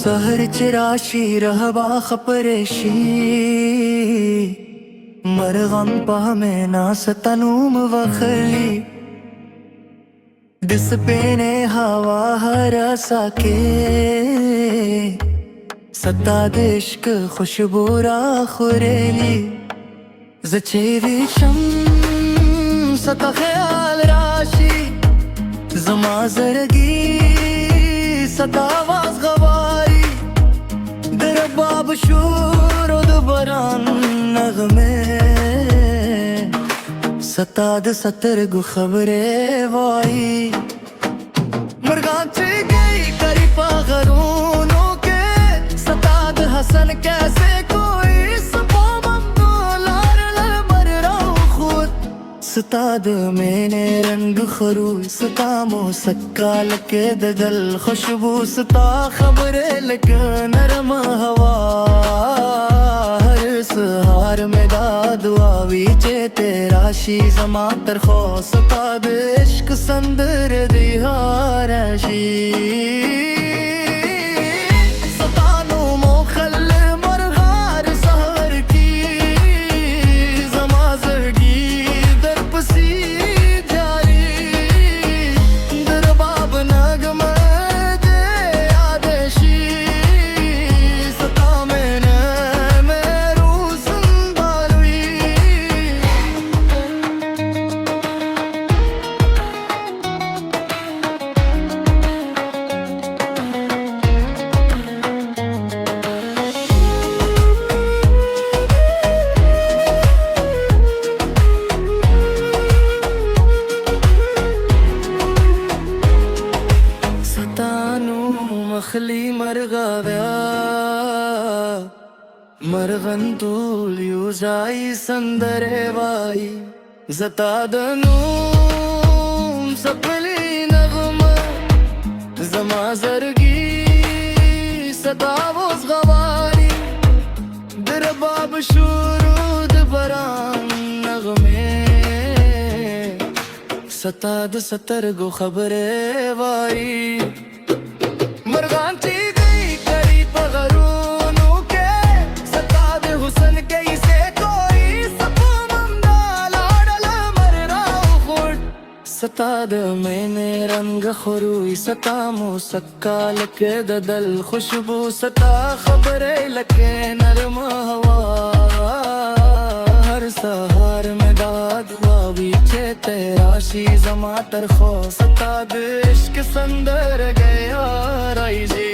सहर चिराशी रहबा खपरेशी मरगम पा में नास तनूम वखली दिस पेने हवा हरसा के सता इश्क खुशबूरा खुरेली जचेवी शम सता ख्याल राशी जमा जरगी सता आवाज गवारी दरबाब शूर बरान नगमे सताद सतर गु खबरे वाई मरगांची गई करी पगरूनों के सताद हसन कैसे कोई सपो मंदोलार लबर राव खुद सताद मैंने रंग खरू सतामो सक्का लके दल खुशबू सता खबरे लक नरम हवा हार में दुआ वीचे तेरा शी जमा तरखो सताद इश्क संदर दिहारशी सतानु मोखल मरहार सहर की जमा जरगी दरपसी जारी दरबाब नगम दे आदेशी सता मैंने मखली मरगाव्या मरगन तूल युजाई संदरे वाई जतादनू सपली नगम जमा जरगी सतावोस गवारी दरबाब शुरूद बरान नगमे सताद सतर गो खबरे वाई मरगांची गई करी पगरूनों के सताद हुसन कैसे कोई सपो मंदालाडल मर राव खुद सताद मैंने रंग खुरूई सतामो सक्का लके दल खुशबू सता खबरे लके नरम हवा हर सहार में दुआ बीचे तेरा शी जमा तरखो सताद इश्क संदर गया राई जी।